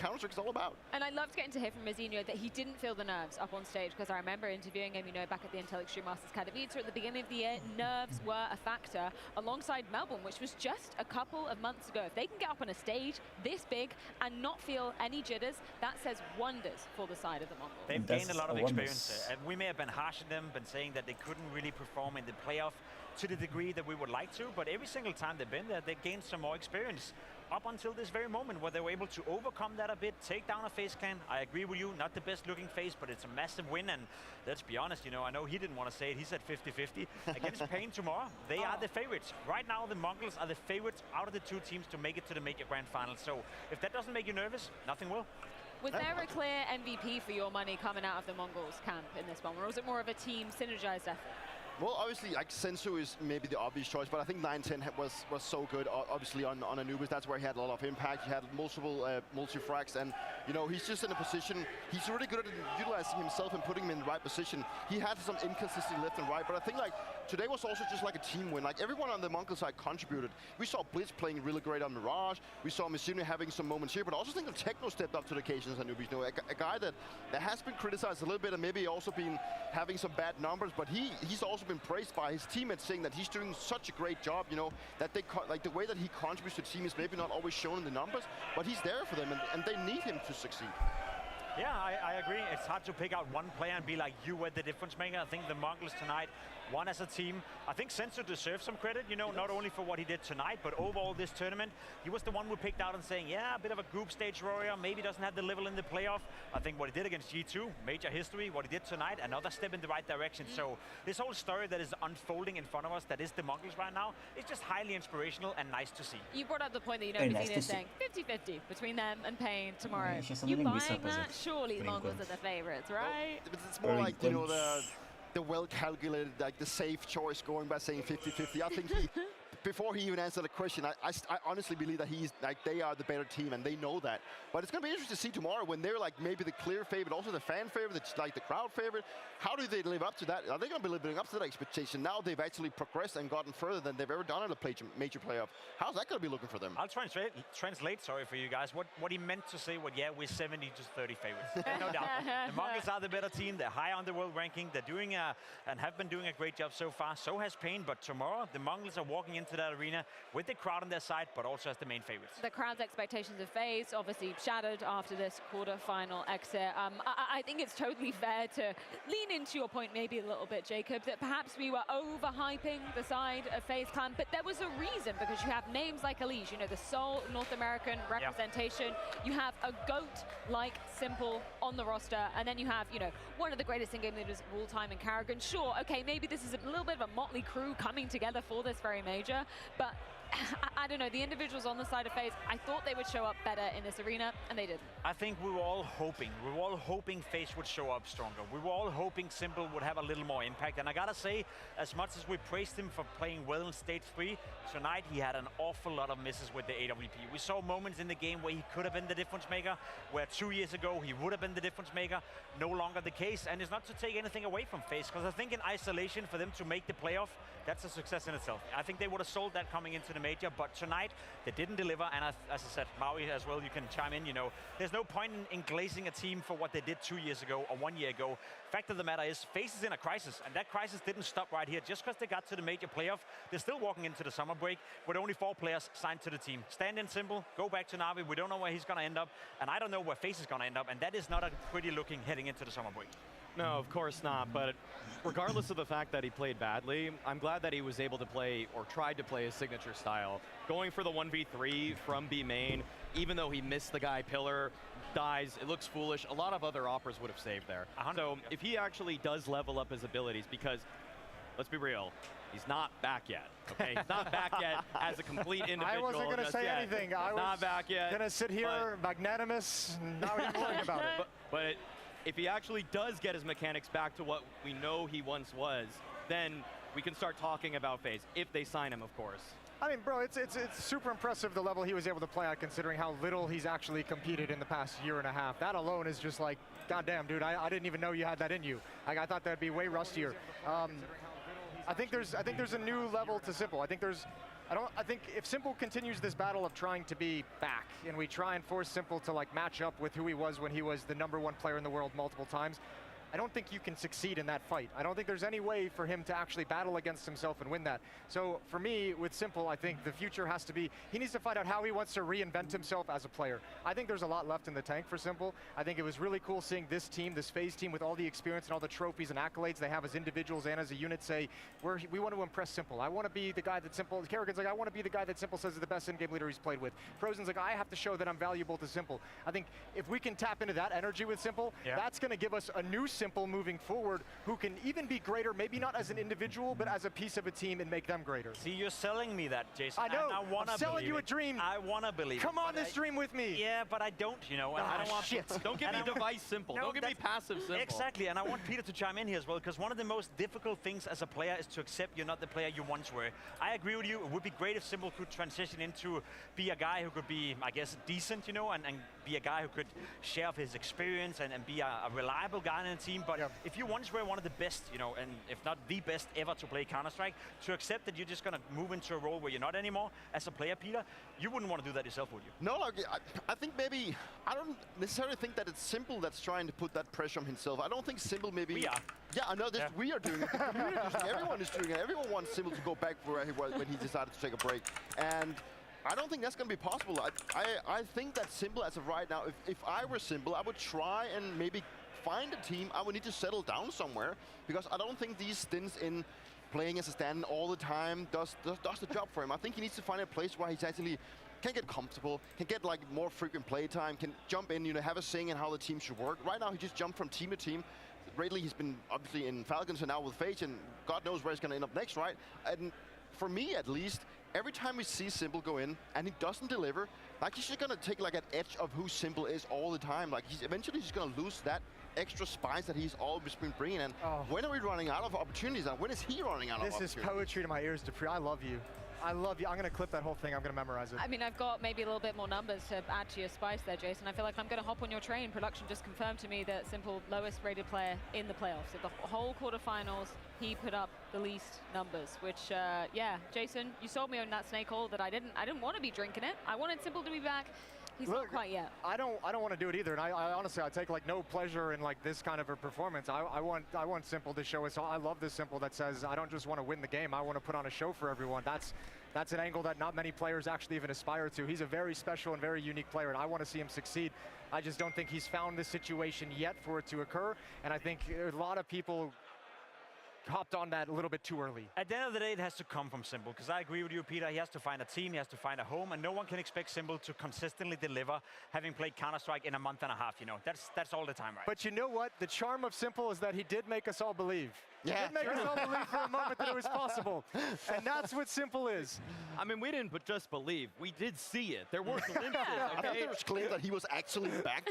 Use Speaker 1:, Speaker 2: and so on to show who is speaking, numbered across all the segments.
Speaker 1: Counter-Strike is all about.
Speaker 2: And I loved getting to hear from Mazinho that he didn't feel the nerves up on stage, because I remember interviewing him, you know, back at the Intel Extreme Masters Katowice at the beginning of the year. Nerves were a factor alongside Melbourne, which was just a couple of months ago. If they can get up on a stage this big and not feel any jitters, that says wonders for the side of the Mongols.
Speaker 3: They've gained a lot of experience. We may have been harsh on them, been saying that they couldn't really perform in the playoff to the degree that we would like to, but every single time they've been there, they gained some more experience up until this very moment where they were able to overcome that a bit, take down a FaZe Clan. I agree with you, not the best looking FaZe, but it's a massive win, and let's be honest, you know, I know he didn't want to say it, he said 50-50. Against Pain tomorrow, they are the favorites. Right now, the Mongols are the favorites out of the two teams to make it to the Major Grand Final, so if that doesn't make you nervous, nothing will.
Speaker 2: Was there a clear MVP for your money coming out of the Mongols camp in this one, or was it more of a team synergized effort?
Speaker 1: Well, obviously, like, Sensu is maybe the obvious choice, but I think 9-10 was so good, obviously, on Anubis. That's where he had a lot of impact. He had multiple multi-frags, and, you know, he's just in a position, he's really good at utilizing himself and putting him in the right position. He had some inconsistency left and right, but I think, like, today was also just like a team win. Like, everyone on the Mongol side contributed. We saw Blitz playing really great on Mirage. We saw Mazinho having some moments here, but I also think that Techno stepped up to the occasions on Anubis. You know, a guy that has been criticized a little bit and maybe also been having some bad numbers, but he's also been praised by his teammates, saying that he's doing such a great job, you know, that they like the way that he contributes to the team is maybe not always shown in the numbers, but he's there for them, and they need him to succeed.
Speaker 3: Yeah, I agree. It's hard to pick out one player and be like, you were the difference maker. I think the Mongols tonight won as a team. I think Sensu deserves some credit, you know, not only for what he did tonight, but overall this tournament. He was the one who picked out and saying, yeah, a bit of a group stage warrior, maybe doesn't have the level in the playoff. I think what he did against G2, major history. What he did tonight, another step in the right direction. So this whole story that is unfolding in front of us, that is the Mongols right now, is just highly inspirational and nice to see.
Speaker 2: You brought up the point that, you know, Mazinho is saying 50-50 between them and Pain tomorrow. You buying that? Surely the Mongols are the favorites, right?
Speaker 1: Well, it's more like, you know, the well-calculated, like the safe choice, going by saying 50-50. I think he, before he even answered the question, I honestly believe that he's like, they are the better team and they know that. But it's going to be interesting to see tomorrow when they're like maybe the clear favorite, also the fan favorite, it's like the crowd favorite. How do they live up to that? Are they going to be living up to that expectation? Now they've actually progressed and gotten further than they've ever done in a major playoff. How's that going to be looking for them?
Speaker 3: I'll translate, sorry for you guys. What he meant to say was, yeah, we're 70-30 favorites. No doubt. The Mongols are the better team. They're high on the world ranking. They're doing and have been doing a great job so far. So has Pain. But tomorrow, the Mongols are walking into that arena with the crowd on their side, but also as the main favorites.
Speaker 2: The crowd's expectations of FaZe obviously shattered after this quarter-final exit. I think it's totally fair to lean into your point maybe a little bit, Jacob, that perhaps we were overhyping the side of FaZe Clan, but there was a reason, because you have names like Elise, you know, the sole North American representation. Yep. You have a GOAT like Simple on the roster, and then you have, you know, one of the greatest in-game leaders of all time in Karrigan. Sure, okay, maybe this is a little bit of a motley crew coming together for this very major, but I don't know, the individuals on the side of FaZe, I thought they would show up better in this arena, and they didn't. I
Speaker 3: think we were all hoping FaZe would show up stronger. We were all hoping Simple would have a little more impact, and I gotta say, as much as we praised him for playing well in Stage 3, tonight he had an awful lot of misses with the AWP. We saw moments in the game where he could have been the difference maker, where 2 years ago he would have been the difference maker. No longer the case, and it's not to take anything away from FaZe, because I think in isolation, for them to make the playoff, that's a success in itself. I think they would have sold that coming into the major, but tonight they didn't deliver, and as I said, Maui as well, you can chime in, you know, there's no point in glazing a team for what they did 2 years ago or 1 year ago. Fact of the matter is, FaZe is in a crisis, and that crisis didn't stop right here. Just because they got to the major playoff, they're still walking into the summer break with only 4 players signed to the team. Stand in Simple, go back to Navi, we don't know where he's going to end up, and I don't know where FaZe is going to end up, and that is not a pretty looking heading into the summer break.
Speaker 4: No, of course not, but regardless of the fact that he played badly, I'm glad that he was able to play, or tried to play, his signature style. Going for the 1v3 from B main, even though he missed the guy pillar, dies, it looks foolish. A lot of other operas would have saved there. So if he actually does level up his abilities, because, let's be real, he's not back yet, okay? He's not back yet as a complete individual.
Speaker 5: I wasn't going to say anything. I was
Speaker 4: not back yet.
Speaker 5: Going to sit here magnanimous, not even worrying about it.
Speaker 4: But if he actually does get his mechanics back to what we know he once was, then we can start talking about FaZe, if they sign him, of course.
Speaker 5: I mean, bro, it's super impressive the level he was able to play at, considering how little he's actually competed in the past year and a half. That alone is just like, goddamn, dude, I didn't even know you had that in you. Like, I thought that'd be way rustier. I think there's a new level to Simple. I think there's I think if Simple continues this battle of trying to be back, and we try and force Simple to like match up with who he was when he was the #1 player in the world multiple times, I don't think you can succeed in that fight. I don't think there's any way for him to actually battle against himself and win that. So for me, with Simple, I think the future has to be, he needs to find out how he wants to reinvent himself as a player. I think there's a lot left in the tank for Simple. I think it was really cool seeing this team, this FaZe team, with all the experience and all the trophies and accolades they have as individuals and as a unit, say, we want to impress Simple. I want to be the guy that Simple, Kerrigan's like, I want to be the guy that Simple says is the best in-game leader he's played with. Frozen's like, I have to show that I'm valuable to Simple. I think if we can tap into that energy with Simple, that's going to give us a new Simple moving forward, who can even be greater, maybe not as an individual, but as a piece of a team and make them greater.
Speaker 3: See, you're selling me that, Jason.
Speaker 5: I know.
Speaker 3: I'm
Speaker 5: selling you a dream.
Speaker 3: I want to believe
Speaker 5: Come on this dream with me.
Speaker 3: Yeah, but I don't, you know. And I don't want
Speaker 5: shit.
Speaker 4: Don't give me device Simple.
Speaker 3: No,
Speaker 4: Don't give me passive Simple.
Speaker 3: Exactly, and I want Peter to chime in here as well, because one of the most difficult things as a player is to accept you're not the player you once were. I agree with you. It would be great if Simple could transition into be a guy who could be, I guess, decent, you know, and be a guy who could share of his experience and be a reliable guy in the team. But if you once were one of the best, you know, and if not the best ever to play Counter-Strike, to accept that you're just going to move into a role where you're not anymore as a player, Peter, you wouldn't want to do that yourself, would you?
Speaker 1: No, like, I think maybe, I don't necessarily think that it's Simple that's trying to put that pressure on himself. I don't think Simple maybe...
Speaker 3: We are.
Speaker 1: Yeah, I know this. We are doing it. The community is doing it. Everyone is doing it. Everyone wants Simple to go back where he was when he decided to take a break. And I don't think that's going to be possible. I think that Simple, as of right now, if I were Simple, I would try and maybe find a team. I would need to settle down somewhere, because I don't think these stints in playing as a stand all the time does the job for him. I think he needs to find a place where he's actually can get comfortable, can get like more frequent play time, can jump in, you know, have a say in how the team should work. Right now, he just jumped from team to team. Lately, he's been obviously in Falcons and now with FaZe, and God knows where he's going to end up next, right? And for me, at least, every time we see Simple go in and he doesn't deliver, like he's just going to take like an edge of who Simple is all the time. Like eventually he's going to lose that extra spice that he's always been bringing. And when are we running out of opportunities? And when is he running out of opportunities?
Speaker 5: This is poetry to my ears, Dupree. I love you. I love you. I'm going to clip that whole thing. I'm going to memorize it.
Speaker 2: I mean, I've got maybe a little bit more numbers to add to your spice there, Jason. I feel like I'm going to hop on your train. Production just confirmed to me that Simple lowest rated player in the playoffs. Of the whole quarterfinals, he put up the least numbers, which, yeah, Jason, you sold me on that snake hole that I didn't want to be drinking it. I wanted Simple to be back. He's not quite yet. I
Speaker 5: don't want to do it either, and I honestly, I take like no pleasure in like this kind of a performance. I want Simple to show us. I love this Simple that says, I don't just want to win the game. I want to put on a show for everyone. That's an angle that not many players actually even aspire to. He's a very special and very unique player, and I want to see him succeed. I just don't think he's found the situation yet for it to occur, and I think a lot of people hopped on that a little bit too early.
Speaker 3: At the end of the day, it has to come from Simple, because I agree with you, Peter. He has to find a team, he has to find a home, and no one can expect Simple to consistently deliver, having played Counter-Strike in a month and a half, you know. That's all the time, right?
Speaker 5: But you know what? The charm of Simple is that he did make us all believe.
Speaker 1: Yeah,
Speaker 5: he did make us all believe for a moment that it was possible. And that's what Simple is.
Speaker 4: I mean, we didn't just believe. We did see it. There were glimpses,
Speaker 1: I think
Speaker 4: okay?
Speaker 1: there was claims that he was actually back.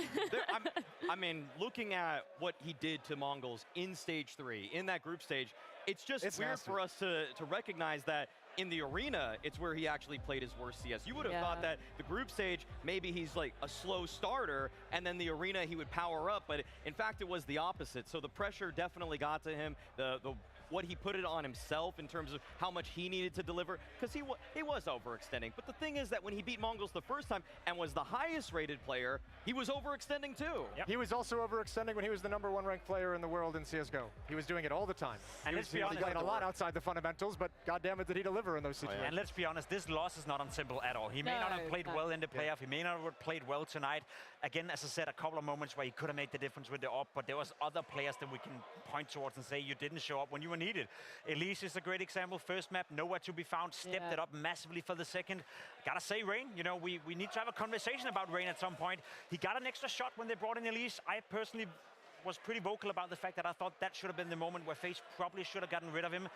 Speaker 4: I mean, looking at what he did to Mongols in Stage 3, in that group stage, it's just weird
Speaker 5: nasty.
Speaker 4: for us to recognize that in the arena, it's where he actually played his worst CS. You would have thought that the group stage, maybe he's like a slow starter, and then the arena he would power up, but in fact, it was the opposite. So the pressure definitely got to him. What he put it on himself in terms of how much he needed to deliver, because he was overextending. But the thing is that when he beat Mongols the first time and was the highest rated player, he was overextending too.
Speaker 3: Yep.
Speaker 5: He was also overextending when he was the #1 ranked player in the world in CSGO. He was doing it all the time.
Speaker 3: And let's be honest,
Speaker 5: he played a lot outside the fundamentals, but goddamn it, did he deliver in those situations.
Speaker 3: And let's be honest, this loss is not on Simple at all. He may not have played well in the playoff. He may not have played well tonight. Again, as I said, a couple of moments where he could have made the difference with the op, but there was other players that we can point towards and say you didn't show up when you were needed. Elise is a great example. First map, nowhere to be found. Stepped it up massively for the second. Gotta say, Rain, you know, we need to have a conversation about Rain at some point. He got an extra shot when they brought in Elise. I personally was pretty vocal about the fact that I thought that should have been the moment where FaZe probably should have gotten rid of him.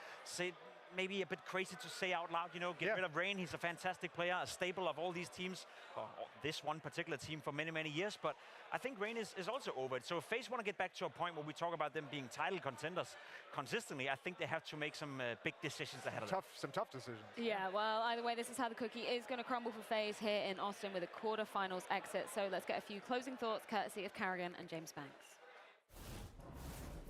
Speaker 3: Maybe a bit crazy to say out loud, you know, get rid of Rain. He's a fantastic player, a staple of all these teams, or this one particular team for many, many years. But I think Rain is also over it. So if FaZe want to get back to a point where we talk about them being title contenders consistently, I think they have to make some big decisions ahead of them.
Speaker 5: Some tough decisions.
Speaker 2: Yeah, well, either way, this is how the cookie is going to crumble for FaZe here in Austin with a quarterfinals exit. So let's get a few closing thoughts courtesy of Kerrigan and James Banks.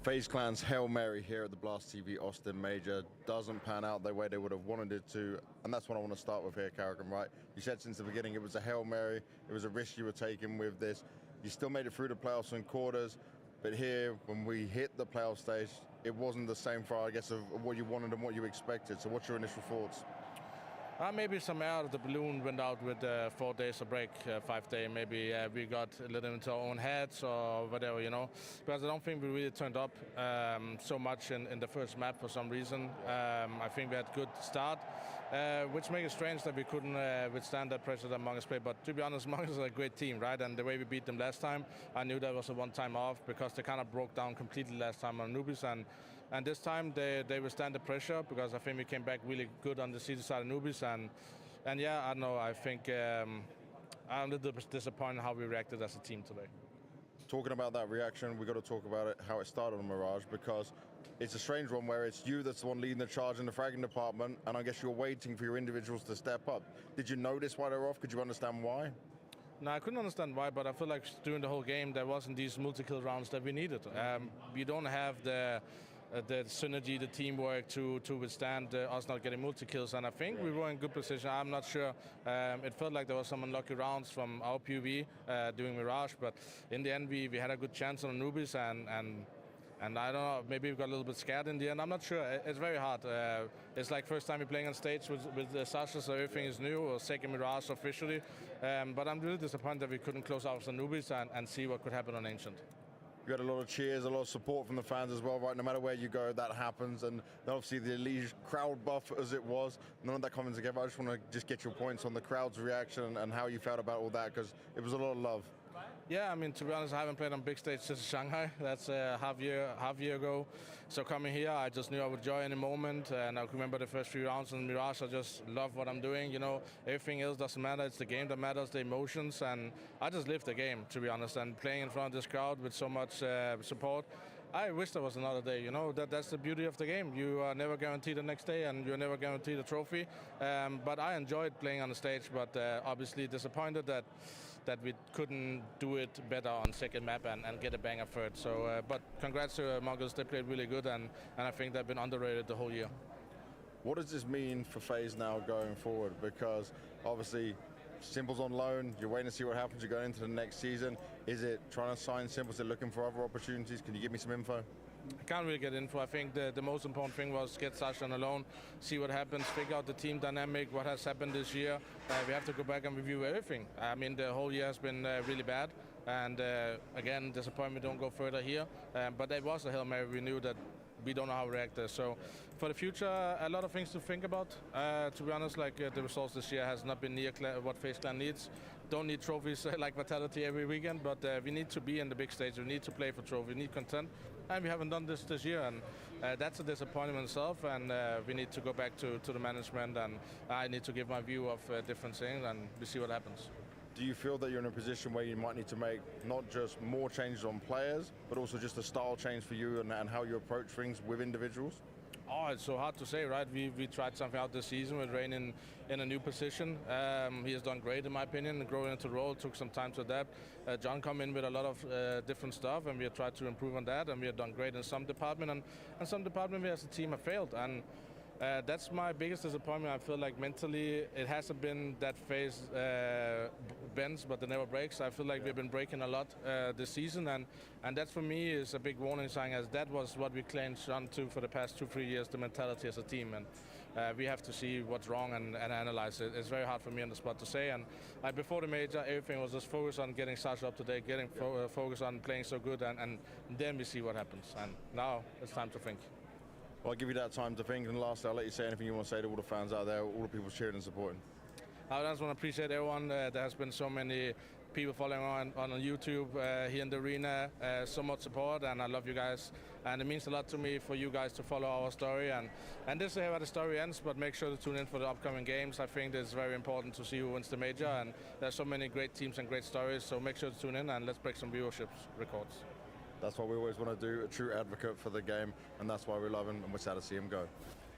Speaker 6: FaZe Clan's Hail Mary here at the Blast TV Austin Major doesn't pan out the way they would have wanted it to, and that's what I want to start with here, Carrigan, right? You said since the beginning it was a Hail Mary, it was a risk you were taking with this. You still made it through the playoffs and quarters, but here, when we hit the playoff stage, it wasn't the same for, I guess, of what you wanted and what you expected. So what's your initial thoughts?
Speaker 7: Maybe some air out of the balloon went out with 4 days of break, 5 day. Maybe we got a little into our own heads or whatever, you know. Because I don't think we really turned up so much in the first map for some reason. I think we had a good start, which makes it strange that we couldn't withstand that pressure that Mongoose played. But to be honest, Mongoose are a great team, right? And the way we beat them last time, I knew that was a one-time off because they kind of broke down completely last time on Anubis. And this time they withstand the pressure because I think we came back really good on the city side of Anubis. And yeah, I don't know, I think I'm a little disappointed how we reacted as a team today.
Speaker 6: Talking about that reaction, we've got to talk about it, how it started on Mirage, because it's a strange one where it's you that's the one leading the charge in the fragging department, and I guess you're waiting for your individuals to step up. Did you notice why they were off? Could you understand why?
Speaker 7: No, I couldn't understand why, but I feel like during the whole game there wasn't these multi-kill rounds that we needed. We don't have the synergy, the teamwork to withstand us not getting multi-kills, and I think we were in good position. I'm not sure. It felt like there was some unlucky rounds from our POV doing Mirage, but in the end we had a good chance on Anubis, and I don't know, maybe we got a little bit scared in the end. I'm not sure. It's very hard. It's like first time we're playing on stage with Sasha, so everything is new, or second Mirage officially. But I'm really disappointed that we couldn't close out on Anubis and see what could happen on Ancient.
Speaker 6: You had a lot of cheers, a lot of support from the fans as well, right? No matter where you go, that happens. And obviously the Elite crowd buff as it was, none of that coming together. I just want to just get your points on the crowd's reaction and how you felt about all that, because it was a lot of love.
Speaker 7: Yeah, I mean, to be honest, I haven't played on big stage since Shanghai. That's half year ago. So coming here, I just knew I would join any moment, and I remember the first few rounds in Mirage. I just love what I'm doing. You know, everything else doesn't matter. It's the game that matters, the emotions, and I just live the game, to be honest. And playing in front of this crowd with so much support, I wish there was another day. You know, that's the beauty of the game. You are never guaranteed the next day, and you're never guaranteed a trophy. But I enjoyed playing on the stage, but obviously disappointed that we couldn't do it better on second map and get a banger third. So, but congrats to Mongoose. They played really good, and I think they've been underrated the whole year.
Speaker 6: What does this mean for FaZe now going forward? Because obviously Simple's on loan, you're waiting to see what happens, you're going into the next season. Is it trying to sign Simple? Is it looking for other opportunities? Can you give me some info?
Speaker 7: I can't really get info. I think the most important thing was get Sasha on a loan, see what happens, figure out the team dynamic, what has happened this year. We have to go back and review everything. I mean, the whole year has been really bad, and again, disappointment don't go further here. But it was a Hail Mary. We knew that we don't know how to react there. So for the future, a lot of things to think about. To be honest, like the results this year has not been near what FaZe Clan needs. Don't need trophies like Vitality every weekend, but we need to be in the big stage. We need to play for trophy. We need content, and we haven't done this year, and that's a disappointment itself. And we need to go back to the management, and I need to give my view of different things, and we see what happens.
Speaker 6: Do you feel that you're in a position where you might need to make not just more changes on players, but also just a style change for you and how you approach things with individuals?
Speaker 7: Oh, it's so hard to say, right? We tried something out this season with Rain in a new position. He has done great, in my opinion, growing into the role. Took some time to adapt. John come in with a lot of different stuff, and we have tried to improve on that, and we have done great in some department, and some department we as a team have failed. And that's my biggest disappointment. I feel like mentally it hasn't been that FaZe bends, but it never breaks. I feel like we've been breaking a lot this season, and that for me is a big warning sign, as that was what we claimed on to for the past 2-3 years, the mentality as a team. And we have to see what's wrong and analyze it. It's very hard for me on the spot to say. And before the major, everything was just focused on getting Sasha up to date, getting focused on playing so good, and then we see what happens. And now it's time to think.
Speaker 6: Well, I'll give you that time to think, and lastly, I'll let you say anything you want to say to all the fans out there, all the people cheering and supporting.
Speaker 7: I just want to appreciate everyone. There has been so many people following on YouTube here in the arena, so much support, and I love you guys. And it means a lot to me for you guys to follow our story. And this is how the story ends, but make sure to tune in for the upcoming games. I think it's very important to see who wins the major, and there's so many great teams and great stories, so make sure to tune in, and let's break some viewership records.
Speaker 6: That's what we always want to do, a true advocate for the game, and that's why we love him, and we're sad to see him go.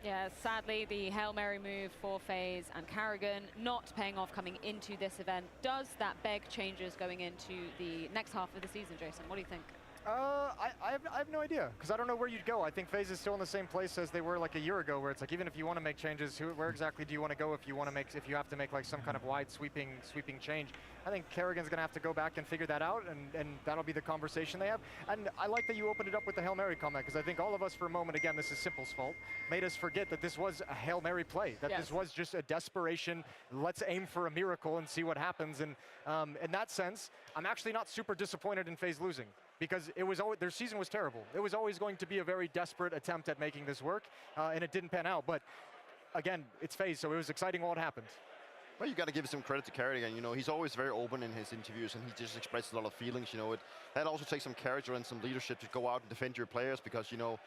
Speaker 2: Yeah, sadly, the Hail Mary move for FaZe and Carrigan not paying off coming into this event. Does that beg changes going into the next half of the season, Jason? What do you think?
Speaker 5: I have no idea, because I don't know where you'd go. I think FaZe is still in the same place as they were like a year ago, where it's like, even if you want to make changes, where exactly do you want to go if you have to make like some kind of wide sweeping change? I think Kerrigan's going to have to go back and figure that out, and that'll be the conversation they have. And I like that you opened it up with the Hail Mary comment, because I think all of us for a moment, again, this is Simple's fault, made us forget that this was a Hail Mary play, that this was just a desperation, let's aim for a miracle and see what happens. And in that sense, I'm actually not super disappointed in FaZe losing, because it was always, their season was terrible. It was always going to be a very desperate attempt at making this work, and it didn't pan out. But again, it's FaZe, so it was exciting while it happened.
Speaker 1: Well, you got to give some credit to Kerrigan. You know, he's always very open in his interviews, and he just expresses a lot of feelings. You know, that also takes some character and some leadership to go out and defend your players, because, you know,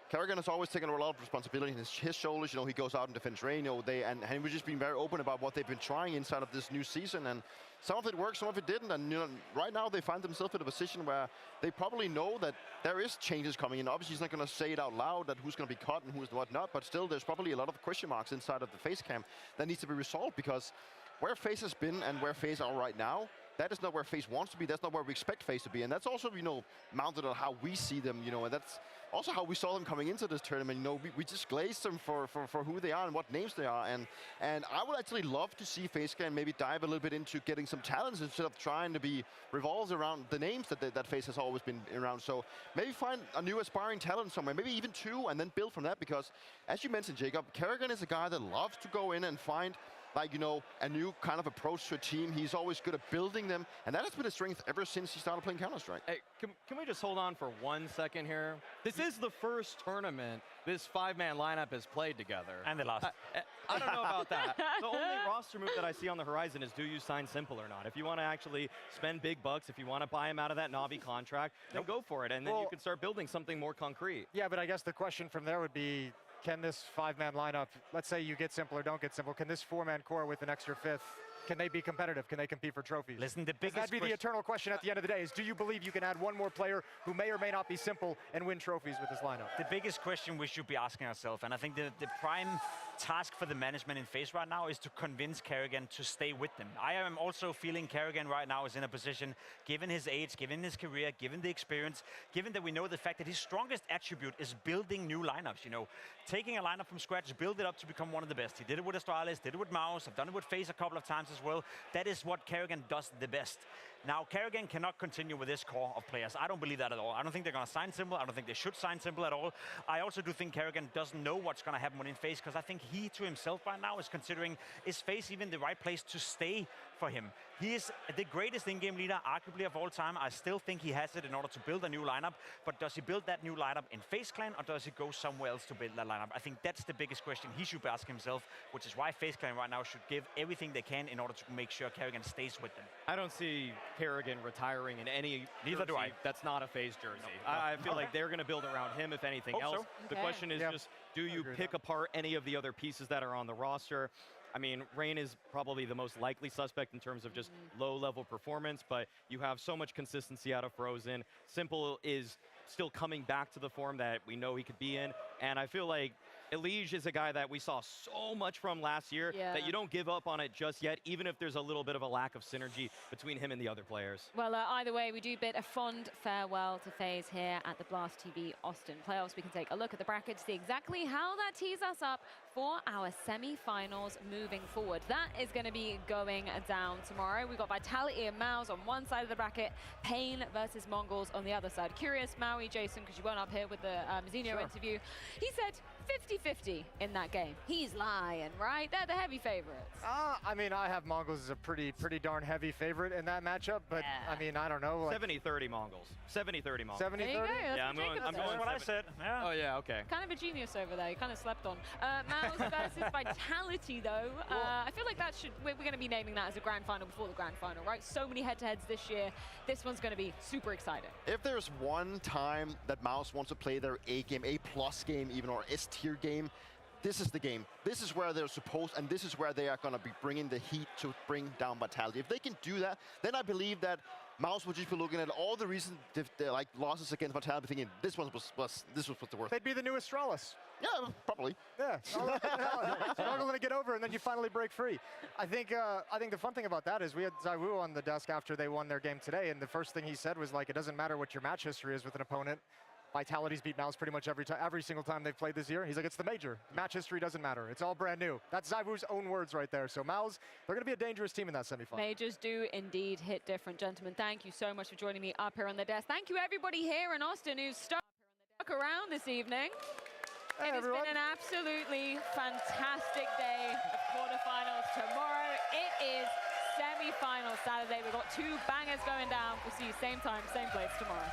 Speaker 1: Kerrigan has always taken a lot of responsibility on his shoulders. You know, he goes out and defends Rain. You know, and we've just been very open about what they've been trying inside of this new season, and some of it worked, some of it didn't. And, you know, right now they find themselves in a position where they probably know that there is changes coming in. Obviously, he's not going to say it out loud that who's going to be cut and who's not, but still, there's probably a lot of question marks inside of the FaZe camp that needs to be resolved, because where FaZe has been and where FaZe are right now, that is not where FaZe wants to be. That's not where we expect FaZe to be. And that's also, you know, mounted on how we see them, you know, and that's also how we saw them coming into this tournament. You know, we just glazed them for who they are and what names they are. And I would actually love to see FaZe can maybe dive a little bit into getting some talents instead of trying to be revolves around the names that FaZe has always been around. So maybe find a new aspiring talent somewhere, maybe even two, and then build from that. Because as you mentioned, Jacob, Kerrigan is a guy that loves to go in and find, like, you know, a new kind of approach to a team. He's always good at building them, and that has been a strength ever since he started playing Counter-Strike.
Speaker 4: Hey, can we just hold on for 1 second here? This is the first tournament this five-man lineup has played together.
Speaker 3: And they lost.
Speaker 4: I don't know about that. The only roster move that I see on the horizon is, do you sign Simple or not? If you want to actually spend big bucks, if you want to buy him out of that Navi contract, then go for it, and then you can start building something more concrete.
Speaker 5: Yeah, but I guess the question from there would be, can this five-man lineup, let's say you get Simple or don't get Simple, can this four-man core with an extra fifth, can they be competitive? Can they compete for trophies?
Speaker 3: Listen, the biggest
Speaker 5: that'd be the eternal question at the end of the day, is do you believe you can add one more player who may or may not be Simple and win trophies with this lineup?
Speaker 3: The biggest question we should be asking ourselves, and I think the prime task for the management in FaZe right now, is to convince Kerrigan to stay with them. I am also feeling Kerrigan right now is in a position, given his age, given his career, given the experience, given that we know the fact that his strongest attribute is building new lineups, you know, taking a lineup from scratch, build it up to become one of the best. He did it with Astralis, did it with Mouse, I've done it with FaZe a couple of times as well. That is what Kerrigan does the best. Now, Kerrigan cannot continue with this core of players. I don't believe that at all. I don't think they're going to sign Simple. I don't think they should sign Simple at all. I also do think Kerrigan doesn't know what's going to happen within FaZe, because I think he to himself right now is considering, is FaZe even the right place to stay for him? He is the greatest in-game leader, arguably, of all time. I still think he has it in order to build a new lineup, but does he build that new lineup in FaZe Clan, or does he go somewhere else to build that lineup? I think that's the biggest question he should be asking himself, which is why FaZe Clan right now should give everything they can in order to make sure Kerrigan stays with them.
Speaker 4: I don't see Kerrigan retiring in any
Speaker 3: Neither do I.
Speaker 4: That's not a FaZe jersey.
Speaker 3: No.
Speaker 4: I feel like they're going to build around him, if anything
Speaker 3: Hope
Speaker 4: else.
Speaker 3: so.
Speaker 4: The question is just, do you pick apart any of the other pieces that are on the roster? I mean, Rain is probably the most likely suspect in terms of just low-level performance, but you have so much consistency out of Frozen. Simple is still coming back to the form that we know he could be in, and I feel like Elige is a guy that we saw so much from last year that you don't give up on it just yet, even if there's a little bit of a lack of synergy between him and the other players.
Speaker 2: Well, either way, we do bid a fond farewell to FaZe here at the Blast TV Austin playoffs. We can take a look at the bracket to see exactly how that tees us up for our semi-finals moving forward. That is going to be going down tomorrow. We've got Vitality and Mouse on one side of the bracket, Pain versus Mongols on the other side. Curious, Maui, Jason, because you weren't up here with the Zinio interview, he said 50-50 in that game. He's lying, right? They're the heavy favorites.
Speaker 5: I mean, I have Mongols as a pretty darn heavy favorite in that matchup, but I mean, I don't know. Like
Speaker 4: 70-30 Mongols. 70-30 Mongols.
Speaker 5: 70-30?
Speaker 4: Yeah, I'm going
Speaker 3: what I said. Yeah.
Speaker 4: Oh, yeah, okay.
Speaker 2: Kind of a genius over there. You kind of slept on. Mouse versus Vitality, though. I feel like that we're going to be naming that as a grand final before the grand final, right? So many head-to-heads this year. This one's going to be super exciting.
Speaker 1: If there's one time that Mouse wants to play their A game, A+ game even, or S-tier game, this is the game. This is where they're supposed, and this is where they are going to be bringing the heat to bring down Vitality. If they can do that, then I believe that Mouse would just be looking at all the recent like losses against Vitality, thinking this one was the worst.
Speaker 5: They'd be the new Astralis.
Speaker 1: Yeah, probably.
Speaker 5: Yeah, struggling to get over, and then you finally break free. I think the fun thing about that is we had ZywOo on the desk after they won their game today, and the first thing he said was like, it doesn't matter what your match history is with an opponent. Vitality's beat Mouse pretty much every single time they've played this year. He's like, it's the major. Match history doesn't matter. It's all brand new. That's ZywOo's own words right there. So Mouse, they're going to be a dangerous team in that semifinal.
Speaker 2: Majors do indeed hit different, gentlemen. Thank you so much for joining me up here on the desk. Thank you everybody here in Austin who's stuck around this evening.
Speaker 5: Hey,
Speaker 2: it has
Speaker 5: everyone.
Speaker 2: been an absolutely fantastic day of quarterfinals. Tomorrow it is semi-final Saturday. We've got 2 bangers going down. We'll see you same time, same place tomorrow.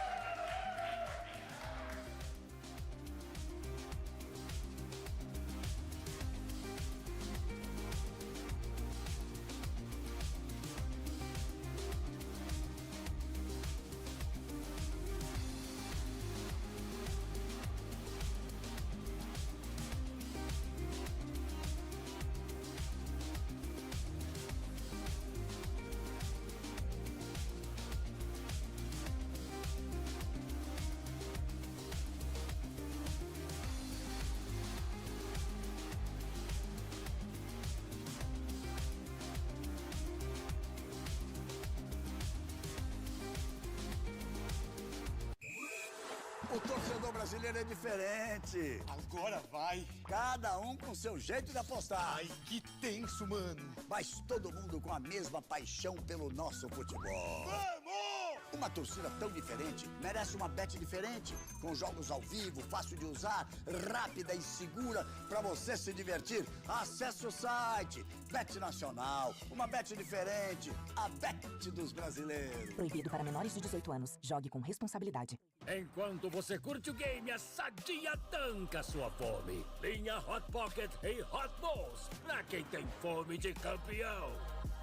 Speaker 8: O torcedor brasileiro é diferente.
Speaker 9: Agora vai.
Speaker 8: Cada um com seu jeito de apostar.
Speaker 9: Ai, que tenso, mano.
Speaker 8: Mas todo mundo com a mesma paixão pelo nosso futebol.
Speaker 9: Vamos!
Speaker 8: Uma torcida tão diferente merece uma bet diferente. Com jogos ao vivo, fácil de usar, rápida e segura para você se divertir. Acesse o site. Bet Nacional. Uma bet diferente. A bet dos brasileiros.
Speaker 10: Proibido para menores de 18 anos. Jogue com responsabilidade.
Speaker 11: Enquanto você curte o game, a Sadia tanca sua fome. Linha Hot Pocket e Hot Balls, pra quem tem fome de campeão.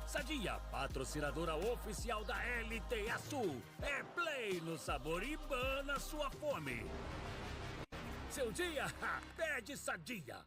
Speaker 11: Sadia, patrocinadora oficial da LTA Sul. É play no sabor e bana sua fome. Seu dia, pede Sadia.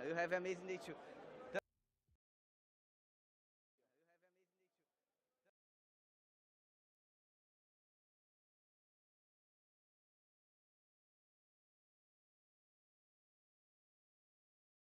Speaker 12: You have an amazing day too.